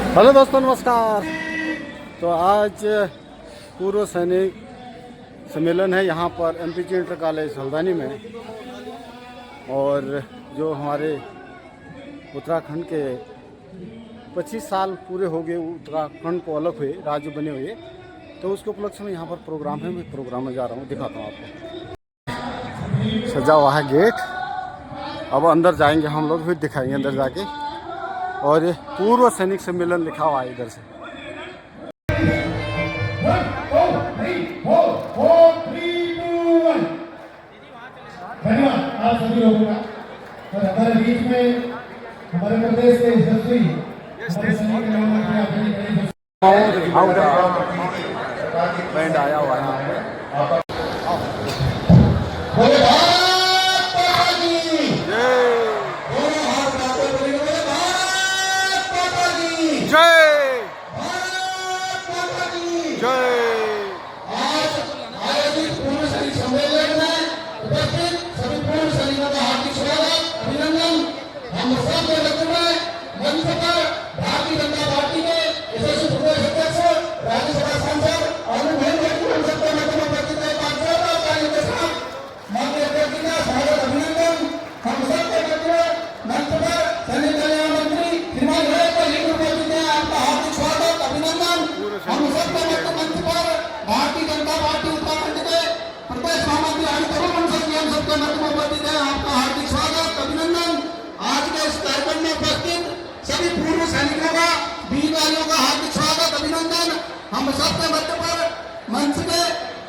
Hello दोस्तों, नमस्कार। तो आज पूर्व सैनिक सम्मेलन है यहाँ पर एमपीजी इंटर कॉलेज हल्द्वानी में। और जो हमारे उत्तराखंड के 25 साल पूरे हो गए उत्तराखंड को अलग हुए, राज्य बने हुए, तो उसके उपलक्ष्य में यहाँ पर प्रोग्राम है। मैं प्रोग्राम में जा रहा हूँ, दिखाता हूँ आपको। सजा हुआ है गेट। अब अंदर जाएंगे हम लोग, फिर दिखाएंगे अंदर जाके। और ये पूर्व सैनिक सम्मेलन लिखा हुआ है इधर से। धन्यवाद आप सभी लोगों का। और हमारे बीच में हमारे प्रदेश के यशस्वी बैंड आया हुआ है। हम सबके मध्य पर मंच के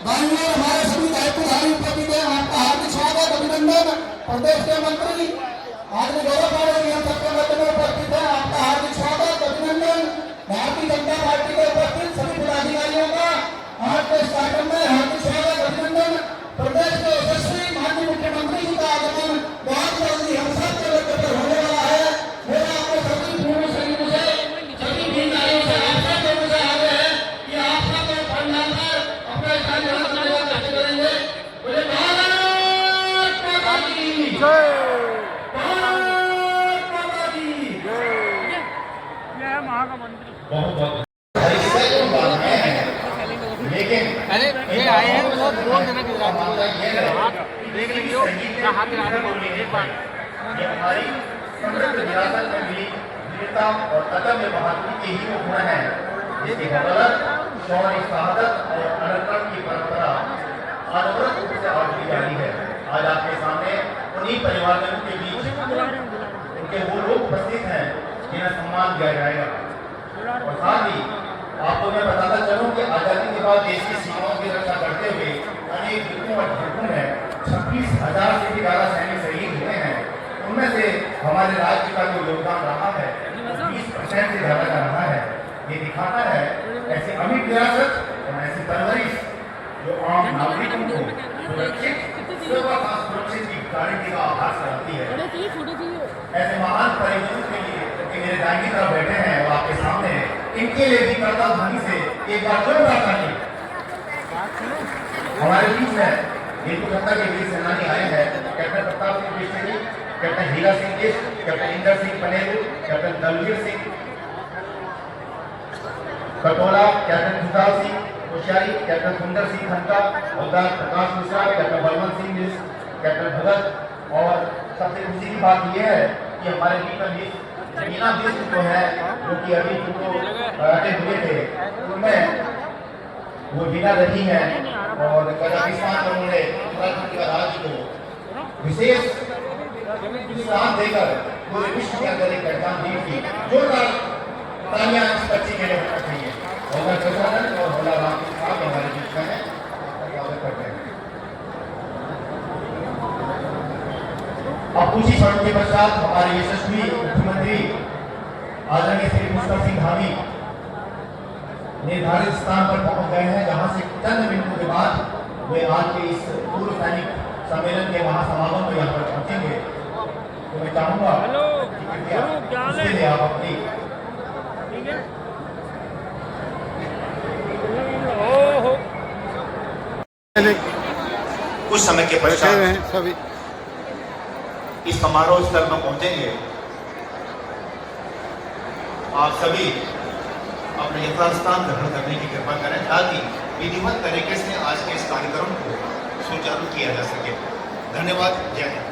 दाईं ओर हमारे सभी दायित्वधारी उपस्थित हैं। आपका हार्दिक स्वागत, अभिनंदन। प्रदेश के मंत्री आज गौरव पाड़े हम सबके मध्य में उपस्थित हैं। आपका हार्दिक स्वागत, अभिनंदन। भारतीय जनता पार्टी के उपस्थित सभी पदाधिकारियों का आज के इस कार्यक्रम में हार्दिक स्वागत, अभिनंदन। प्रदेश के यशस्वी माननीय मुख्यमंत्री जी का आगमन बहुत जल्दी हम सबके मध्य पर होने वाला है। मेरा आपको सभी पूर्व सैनिकों से, सभी वीरनारियों से, आप सबके मुझे आगे है कि आप सब पंडाल पर अपने धन्यवाद करेंगे। बोले भारत माता की जय, भारत माता की जय। जय महामंत्री। बहुत बहुत लेकिन अरे ये आए हैं तो बोल देना कि हाथ देख लीजिए, क्या हाथ मिला रहे एक बार। ये हमारी समृद्ध विरासत में भी वीरता और अदम्य बहादुरी के ही वो गुण है जिसकी बदौलत शौर्य, शहादत और पराक्रम की परंपरा अनवरत रूप से आगे जा रही है। आज आपके सामने उन्हीं परिवारजनों के बीच उनके वो लोग उपस्थित हैं जिन्हें सम्मान दिया जाएगा। और साथ ही आपको मैं बताता चलूं कि आजादी के बाद देश की सीमाओं की रक्षा करते हुए अनेक युद्धों और झड़पों में 26,000 से भी ज्यादा सैनिक शहीद हुए हैं। उनमें से हमारे राज्य का जो योगदान रहा है 20% से ज्यादा का रहा है। ये दिखाता है ऐसी अमिट विरासत और ऐसी परवरिश जो आम नागरिकों को सुरक्षित की गारंटी का आभास कराती है। ऐसे महान परिजनों के लिए मेरे दाहिनी तरफ बैठे हैं और आपके सामने इनके लिए भी करता ध्वनि से एक बार जोरदार ताली। हमारे बीच में हिंदू जनता के वीर सेनानी आए हैं। Captain Pratap Singh Bistri, captain Hira Singh Bisht, captain Inder Singh Paneru, captain Dalvir Singh Katola, captain Jutal Singh Koshyari, captain Sundar Singh Khanka, हवलदार प्रकाश मिश्रा, कैप्टन बलवंत सिंह बिस्ट, कैप्टन भगत। और सबसे खुशी की बात यह है कि हमारे बीच में मीना बिस्ट जो है, जो कि अभी अटे हुए थे, उनमें वो मीना रही है और कजाकिस्तान में उन्होंने उत्तराखंड के राज्य को विशेष स्थान देकर पूरे विश्व के अंदर एक पहचान दी थी। जोरदार तालियां इस बच्चे के लिए होना चाहिए। और प्रसारण और भोला राम साहब हमारे बीच में है, स्वागत करते हैं। अब कुछ ही क्षणों के पश्चात हमारे यशस्वी मुख्यमंत्री आदरणीय श्री पुष्कर सिंह धामी निर्धारित स्थान पर पहुंच गए हैं, जहां से चंद मिनटों के बाद वे आज के इस पूर्व सैनिक सम्मेलन के महासमागम में यहाँ पर पहुंचेंगे। तो मैं चाहूंगा उसके लिए आप अपनी कुछ समय के पश्चात सभी इस समारोह स्थल में पहुंचेंगे। आप सभी अपने यथास्थान ग्रहण करने की कृपा करें ताकि विधिवत तरीके से आज के इस कार्यक्रम को सुचारू किया जा सके। धन्यवाद। जय हिंद।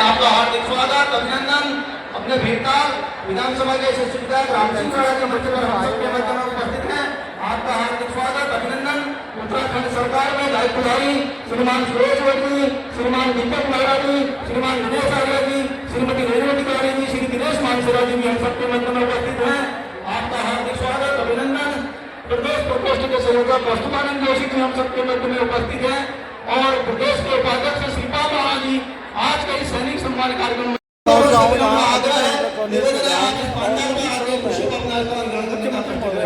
आपका हार्दिक स्वागत, अभिनंदन। अपने भीरताल विधानसभा के यशस्वी विधायक राम सिंह राणा के मंच पर हम सबके मध्य में उपस्थित हैं। आपका हार्दिक स्वागत, अभिनंदन। उत्तराखंड सरकार में दायित्वधारी श्रीमान सुरेश वर्मा, श्रीमान दीपक मेहरा जी, श्रीमान दिनेश आर्या जी, श्रीमती रेणु अधिकारी जी, श्री दिनेश मानसरा जी भी हम सबके मध्य में उपस्थित हैं। आपका हार्दिक स्वागत, अभिनंदन। प्रदेश प्रकोष्ठ के संयोजक वस्तुमानंद जोशी जी हम सबके मध्य में उपस्थित हैं और प्रदेश के उपाध्यक्ष श्रीपाल महाराज जी आज के इस सैनिक सम्मान कार्यक्रम में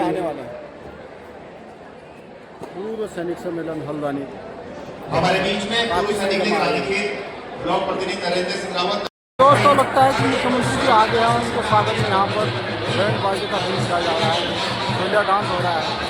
आने वाले पूर्व सैनिक सम्मेलन हल्द्वानी। हमारे बीच में पूर्व सैनिक लीग रानीखेत ब्लॉक प्रतिनिधि नरेंद्र सिंह रावत। दोस्तों लगता है कि मुख्यमंत्री जी आ गए हैं, उनके स्वागत में यहाँ पर बैंड बाजी का बीच किया जा रहा है, सोलिया डांस हो रहा है।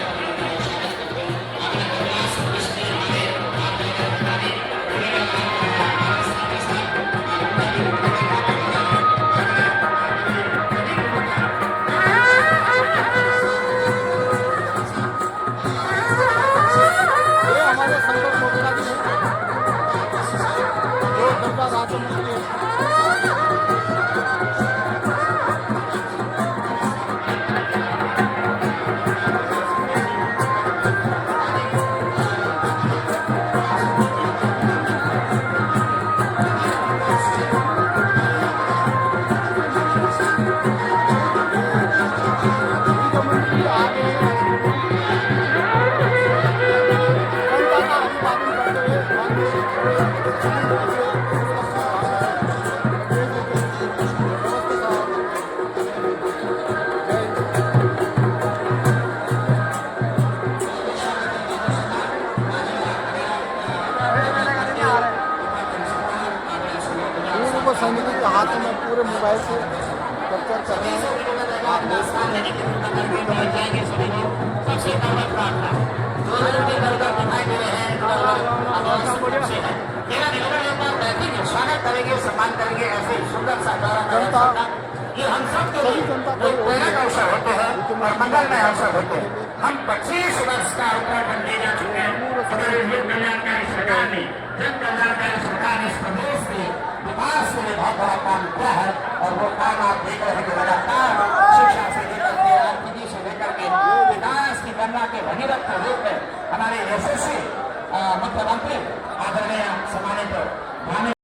सैनिकों के हाथों में पूरे मोबाइल से कैप्चर कर रहे हैं। आप देख सकते हैं स्वागत करेंगे, सम्मान करेंगे। ऐसे सुंदर सा जनता ये हम सब के लिए प्रेरक अवसर होते हैं और मंगलमय अवसर होते हैं। हम 25 वर्ष का उत्तराखंड ले जा चुके हैं। कल्याणकारी सरकार ने जन कल्याणकारी सरकार ने इस प्रदेश में विकास के लिए बहुत बड़ा काम किया है और वो काम आप देख रहे हैं कि लगातार शिक्षा से लेकर के आर्थिकी से लेकर के विकास की गणना के भगीरथ के रूप में हमारे यशस्वी मुख्यमंत्री आदरणीय सम्मानित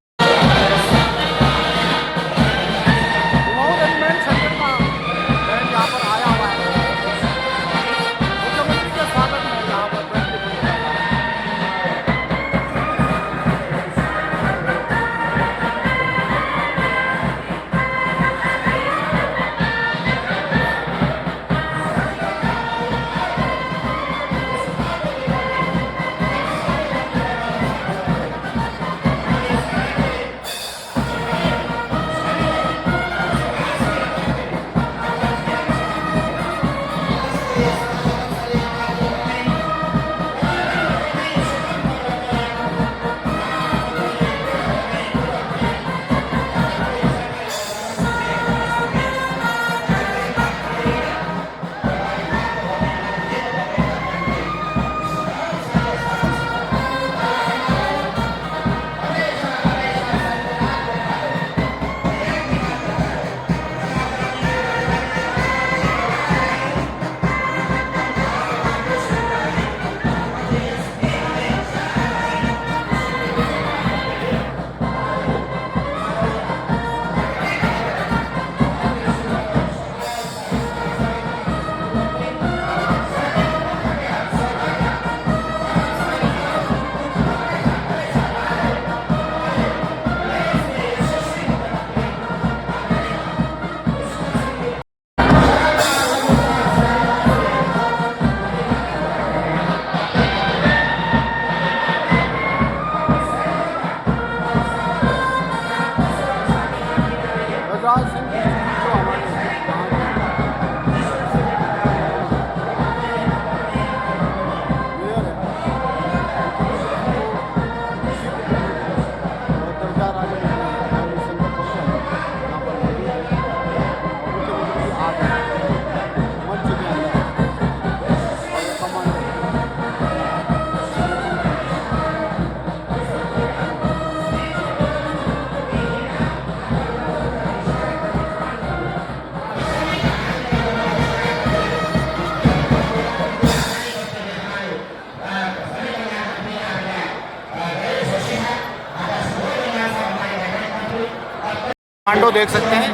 कमांडो देख सकते हैं,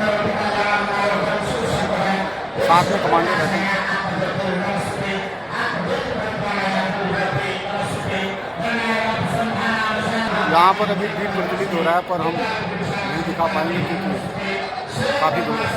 साथ में कमांडो रहते हैं। यहाँ पर अभी दीप प्रज्वलित हो रहा है, पर हम नहीं दिखा पाएंगे क्योंकि काफ़ी दूर है।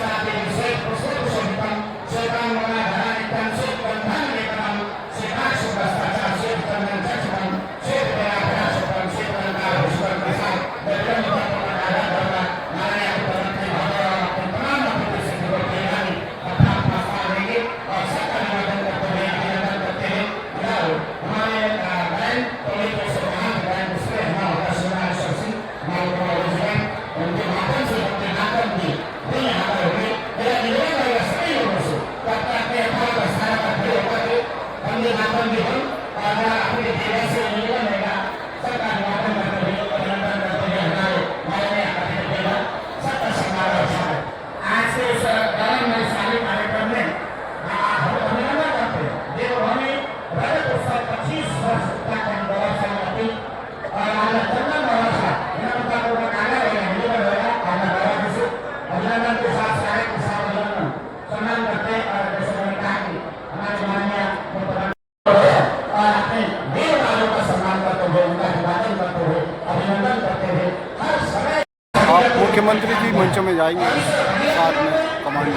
मुख्यमंत्री जी मंचों में जाएंगे, साथ में कमांडो।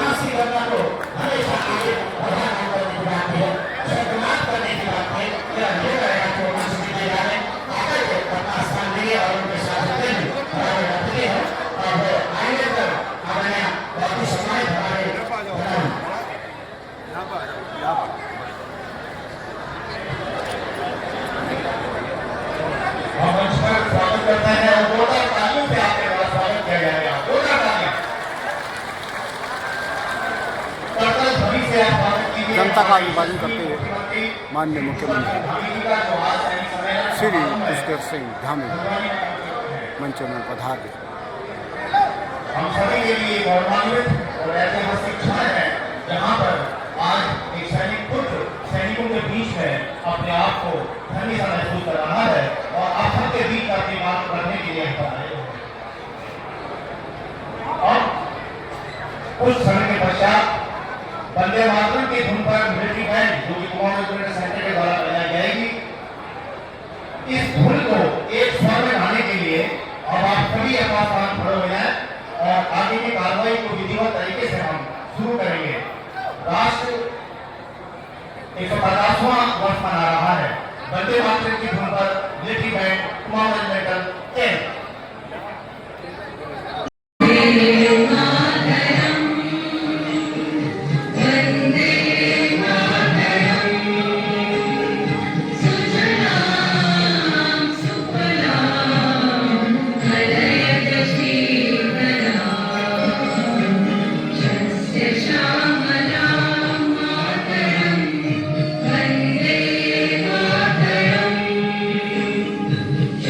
स्वागत करते हैं और जोरदार तालियों से आपके द्वारा स्वागत किया जाएगा। जोरदार तालियां। जनता का अभिवादन करते हुए माननीय मुख्यमंत्री श्री पुष्कर सिंह धामी मंचों में पधारे। हम सभी के लिए गौरवान्वित और ऐतिहासिक क्षण है जहां पर आज एक सैनिक पुत्र सैनिकों के बीच में अपने आप को धन्य सा महसूस कर रहा है और आप सबके बीच अपनी बात करने के लिए आए हैं। और कुछ समय के पश्चात वंदे मातरम की धुन पर मिलिट्री बैंड जो कि कमांडो सेंटर के द्वारा बजाई जाएगी, इस धुन को एक स्वर में गाने के लिए अब आप सभी अपना स्थान खड़े हो जाए और आगे की कार्रवाई को विधिवत तरीके से हम शुरू करेंगे। राष्ट्र 150वां वर्ष मना रहा है। वंदे मातरम की धुन पर मिलिट्री बैंड कमांडो मेटल एम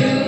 Thank you.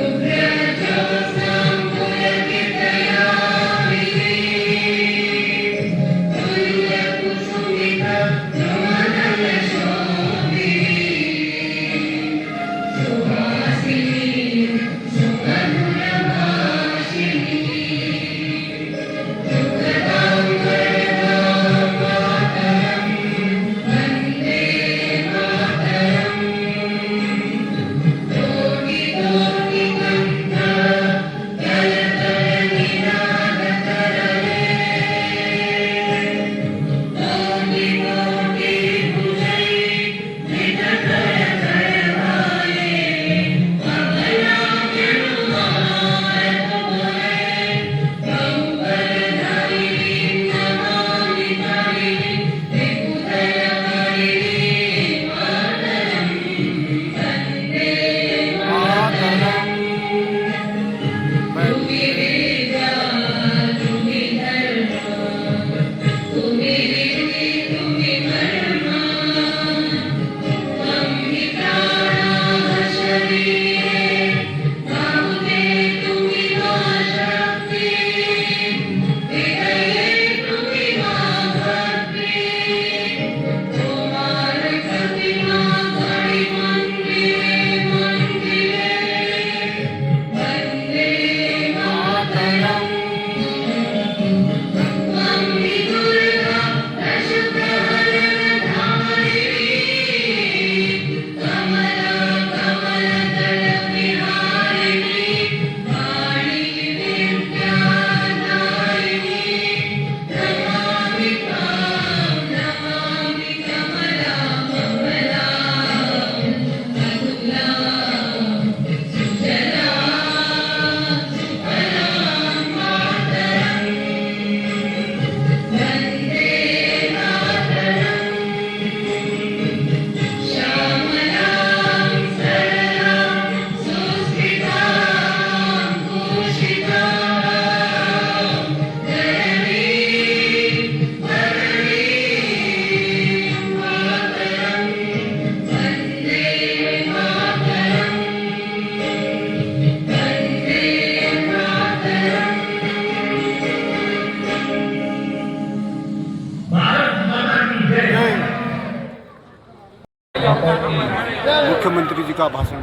मुख्यमंत्री जी का भाषण।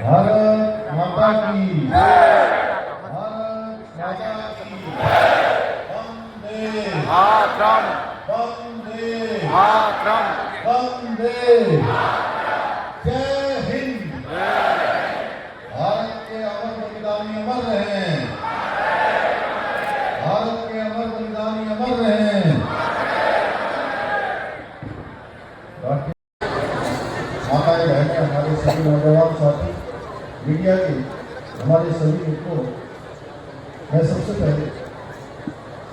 भारत माता की भारत माता की वंदे मातरम, वंदे मातरम। वंदे जय हिंद। भारत के अमर बलिदानी अमर रहे, भारत के अमर बलिदानी अमर रहे। माताएं बहनें, हमारे सभी नौजवान साथी, मीडिया के हमारे सभी मित्रों, मैं सबसे पहले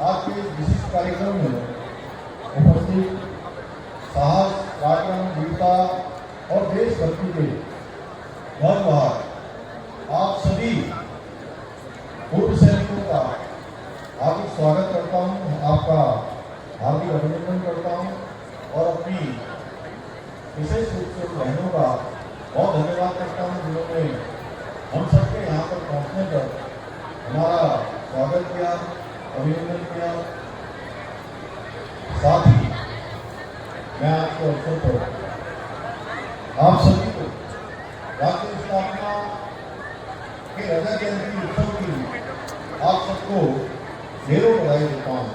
आपके इस विशिष्ट कार्यक्रम में उपस्थित साहस, पराक्रम, वीरता और देशभक्ति के बहुत बार आप सभी पूर्व सैनिकों का हार्दिक स्वागत करता हूँ, आपका हार्दिक अभिनंदन करता हूँ और अपनी विशेष रूप से बहनों का बहुत धन्यवाद करता हूँ जिन्होंने हम सबके यहाँ पर पहुँचने पर हमारा स्वागत किया, अभिनंदन किया। साथ ही मैं आज के अवसर पर आप सभी को राज्य स्थापना के रजत जयंती उत्सव की आप सबको ढेरों बधाई देता हूँ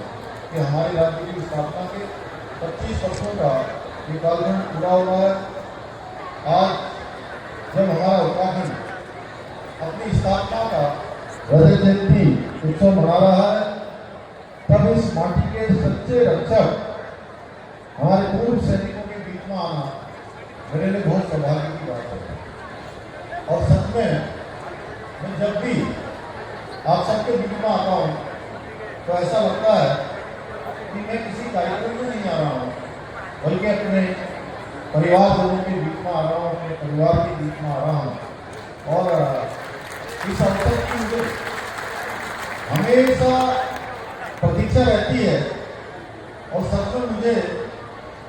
कि हमारे राज्य की स्थापना के 25 वर्षों का ये कालखंड पूरा हुआ है। आज जब हमारा उत्तराखंड अपनी स्थापना का रजत जयंती उत्सव मना रहा है, तब इस माटी के सच्चे रक्षक हमारे पूर्व सैनिकों के बीच में आना मेरे लिए बहुत सौभाग्य की बात है। और सच में मैं जब भी आप सबके बीच में आता हूँ तो ऐसा लगता है कि मैं किसी कार्यक्रम में नहीं आ रहा हूँ, बल्कि अपने परिवार लोगों के बीच में आ रहा हूँ, अपने परिवार के बीच में आ रहा हूँ। और इस अवसर की मुझे हमेशा प्रतीक्षा रहती है और सच में मुझे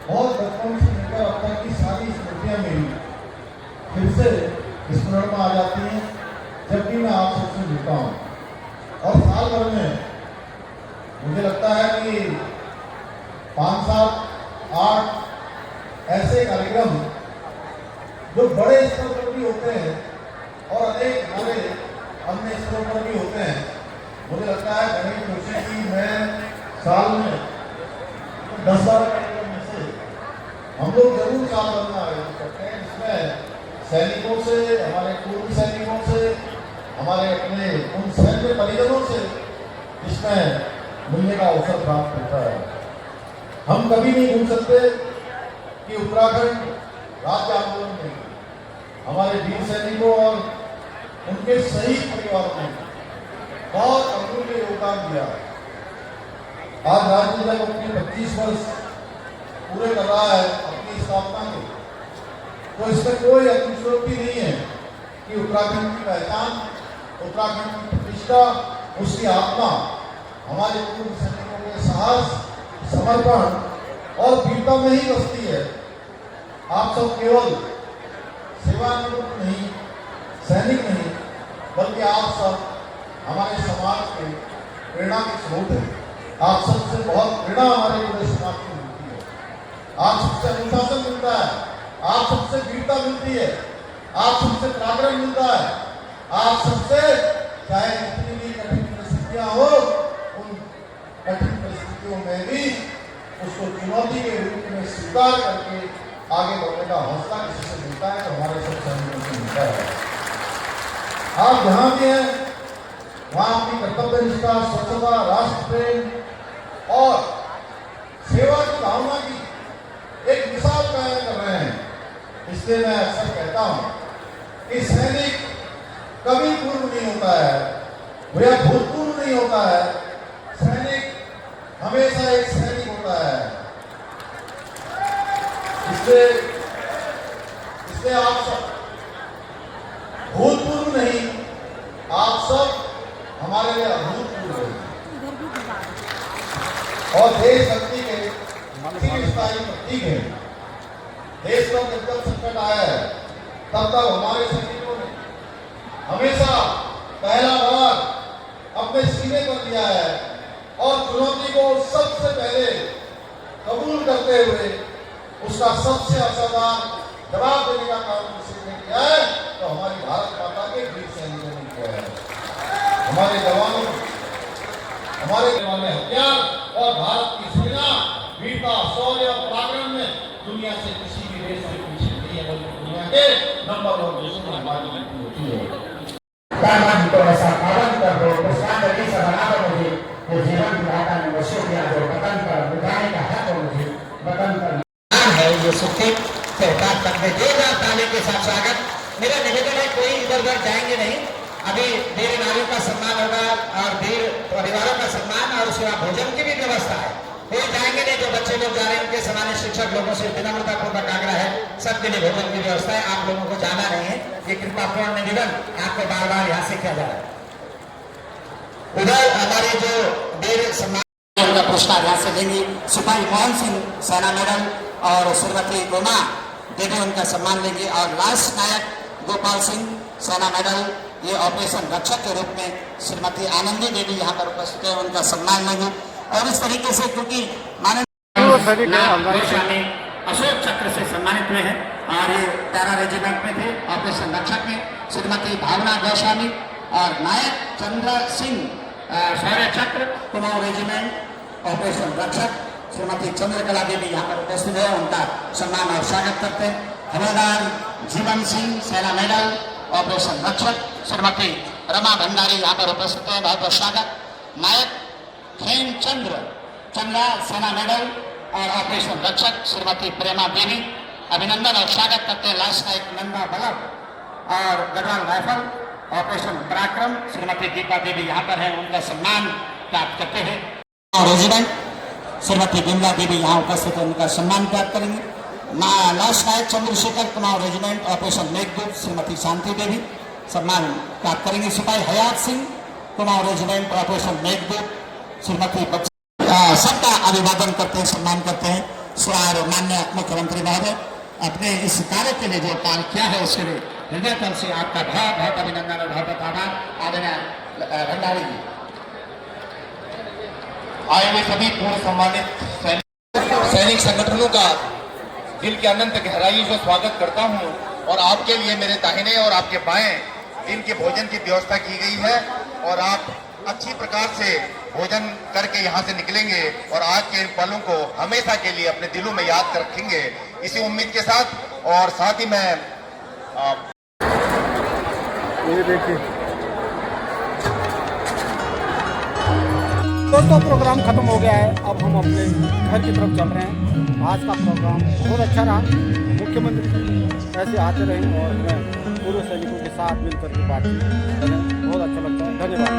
बहुत बचपन से लेकर अब तक की सारी स्मृतियाँ मेरी फिर से स्मरण में आ जाती हैं जब भी मैं आप सबसे मिलता हूँ। और साल भर में मुझे लगता है कि 5, 7, 8 ऐसे कार्यक्रम जो बड़े स्तर पर भी होते हैं और अनेक हमारे अन्य स्तरों पर भी होते हैं। मुझे लगता है गणेश जोशी की मैं साल में 10-12 कार्यक्रम में से हम लोग जरूर साल भर में आयोजित करते हैं, जिसमें सैनिकों से, हमारे पूर्व सैनिकों से, हमारे अपने उन सैन्य परिजनों से जिसमें मिलने का अवसर प्राप्त होता है। हम कभी नहीं भूल सकते कि उत्तराखंड राज्य आंदोलन में हमारे वीर सैनिकों और उनके शहीद परिवारों ने बहुत अमूल्य योगदान दिया। आज राज्य जब अपने 25 वर्ष पूरे कर रहा है अपनी स्थापना के, तो इसमें कोई अतिशयोक्ति नहीं है कि उत्तराखंड की पहचान, उत्तराखंड की प्रतिष्ठा, उसकी आत्मा हमारे पूर्व सैनिकों के साहस, समर्पण और वीरता में ही बसती है। आप सब केवल सेवानिवृत्त नहीं, सैनिक नहीं, बल्कि आप सब हमारे समाज के प्रेरणा के स्रोत हैं। आप सबसे बहुत प्रेरणा हमारे पूरे समाज को मिलती है। आप सबसे अनुशासन मिलता है, आप सबसे वीरता मिलती है, आप सबसे पराक्रम मिलता है। आप सबसे चाहे जितनी भी कठिन परिस्थितियां हो, उन कठिन परिस्थितियों में भी उसको चुनौती के रूप में स्वीकार करके आगे बढ़ने का हौसला किसी से मिलता है तो हमारे सब सैनिकों से मिलता है। आप जहाँ भी हैं वहाँ अपनी कर्तव्य निष्ठा, स्वच्छता, राष्ट्र प्रेम और सेवा की भावना की एक मिसाल कायम कर रहे हैं। इसलिए मैं अक्सर कहता हूँ कि सैनिक कभी पूर्व नहीं होता है, वह भूतपूर्व नहीं होता है। सैनिक हमेशा एक सैनिक होता है। इसलिए आप सब भूतपूर्व नहीं, आप सब हमारे लिए अभूतपूर्व है और देशभक्ति के स्थायी प्रतीक है। देश का जब संकट आया है तब तक हमारे सैनिकों ने हमेशा पहला बार अपने सीने पर लिया है और चुनौती को सबसे पहले कबूल करते हुए उसका सबसे असरदार जवाब देने का काम किसी ने किया है तो हमारी भारत माता के वीर सैनिकों ने किया है। हमारे जवानों, हमारे वाले हथियार और भारत की सेना वीरता, शौर्य और पराक्रम में दुनिया से किसी भी देश से पीछे नहीं है, बल्कि दुनिया के नंबर 1 देशों में हमारी गिनती होती है। तो ऐसा पालन कर दो, पुष्पांजलि से बना दो मुझे, जो जीवन दिलाता ने मुझे दिया, जो वतन पर बुझाने का है तो मुझे वतन पर है। ये सुखित त्योहार करते जोरदार ताली के साथ स्वागत। मेरा निवेदन है, कोई इधर उधर जाएंगे नहीं। अभी वीर नारियों का सम्मान होगा और वीर परिवारों का सम्मान, और उसके बाद भोजन की भी व्यवस्था है। कोई जाएंगे नहीं, जो बच्चे लोग जा रहे हैं उनके सामान्य शिक्षक लोगों से विनम्रता पूर्वक आग्रह है, सबके लिए भोजन की व्यवस्था है। आप लोगों को जाना नहीं है, ये कृपापूर्ण निवेदन आपको बार बार यहाँ से किया जा रहा है। उधर हमारे जो वीर सम्मान उनका पुरस्कार यहाँ से लेंगे सिपाही मोहन सिंह सेना मेडल और श्रीमती गोमा देवी उनका सम्मान लेंगे, और लास्ट नायक गोपाल सिंह सेना मेडल, ये ऑपरेशन रक्षक के रूप में श्रीमती आनंदी देवी यहाँ पर उपस्थित है, उनका सम्मान लेंगे। और इस तरीके से क्योंकि माननीय अशोक चक्र से सम्मानित हुए हैं, और ये 13 रेजिमेंट में थे। ऑपरेशन रक्षक में श्रीमती भावना गोस्वामी और नायक चंद्र सिंह शौर्य चक्र कुमाऊं रेजिमेंट ऑपरेशन रक्षक श्रीमती चंद्रकला देवी यहाँ पर उपस्थित है, उनका सम्मान और स्वागत करते हैं। हवलदार जीवन सिंह सेना मेडल ऑपरेशन रक्षक श्रीमती रमा भंडारी यहाँ पर उपस्थित है, बहुत बहुत स्वागत। नायक खेमचंद्र चंद्रा सेना मेडल और ऑपरेशन रक्षक श्रीमती प्रेमा देवी, अभिनंदन और स्वागत करते हैं। लास्ट नायक नंदा बल्लभ और गढ़वाल राइफल ऑपरेशन पराक्रम श्रीमती दीपा देवी यहाँ पर है, उनका सम्मान प्राप्त करते हैं। रेजिडेंट श्रीमती बिमला देवी यहाँ उपस्थित है, उनका सम्मान प्राप्त करेंगे। लास्ट नायक चंद्रशेखर कुमार रेजिमेंट ऑपरेशन मेघदूत श्रीमती शांति देवी सम्मान प्राप्त करेंगे। सिपाही हयात सिंह कुमार रेजिमेंट ऑपरेशन मेघदूत श्रीमती सबका अभिवादन करते हैं, सम्मान करते हैं। स्वार माननीय मुख्यमंत्री महोदय, अपने इस कार्य के लिए जो कार्य किया है उसके लिए हृदय तल से आपका बहुत बहुत अभिनंदन और बहुत बहुत आभार। आदरणीय भंडारी जी। आए हुए सभी पूर्व सम्मानित सैनिक संगठनों का दिल के अनंत गहराई से स्वागत करता हूं, और आपके लिए मेरे दाहिने और आपके बाएं इनके भोजन की व्यवस्था की गई है, और आप अच्छी प्रकार से भोजन करके यहाँ से निकलेंगे और आज के इन पलों को हमेशा के लिए अपने दिलों में याद कर रखेंगे, इसी उम्मीद के साथ। और साथ ही मैं ये देखिए दोस्तों, प्रोग्राम खत्म हो गया है, अब हम अपने घर की तरफ चल रहे हैं। आज का प्रोग्राम बहुत अच्छा रहा। मुख्यमंत्री ऐसे आते रहें और मैं पूर्व सैनिकों के साथ मिलकर के बातचीत करें, बहुत अच्छा लगता है। धन्यवाद।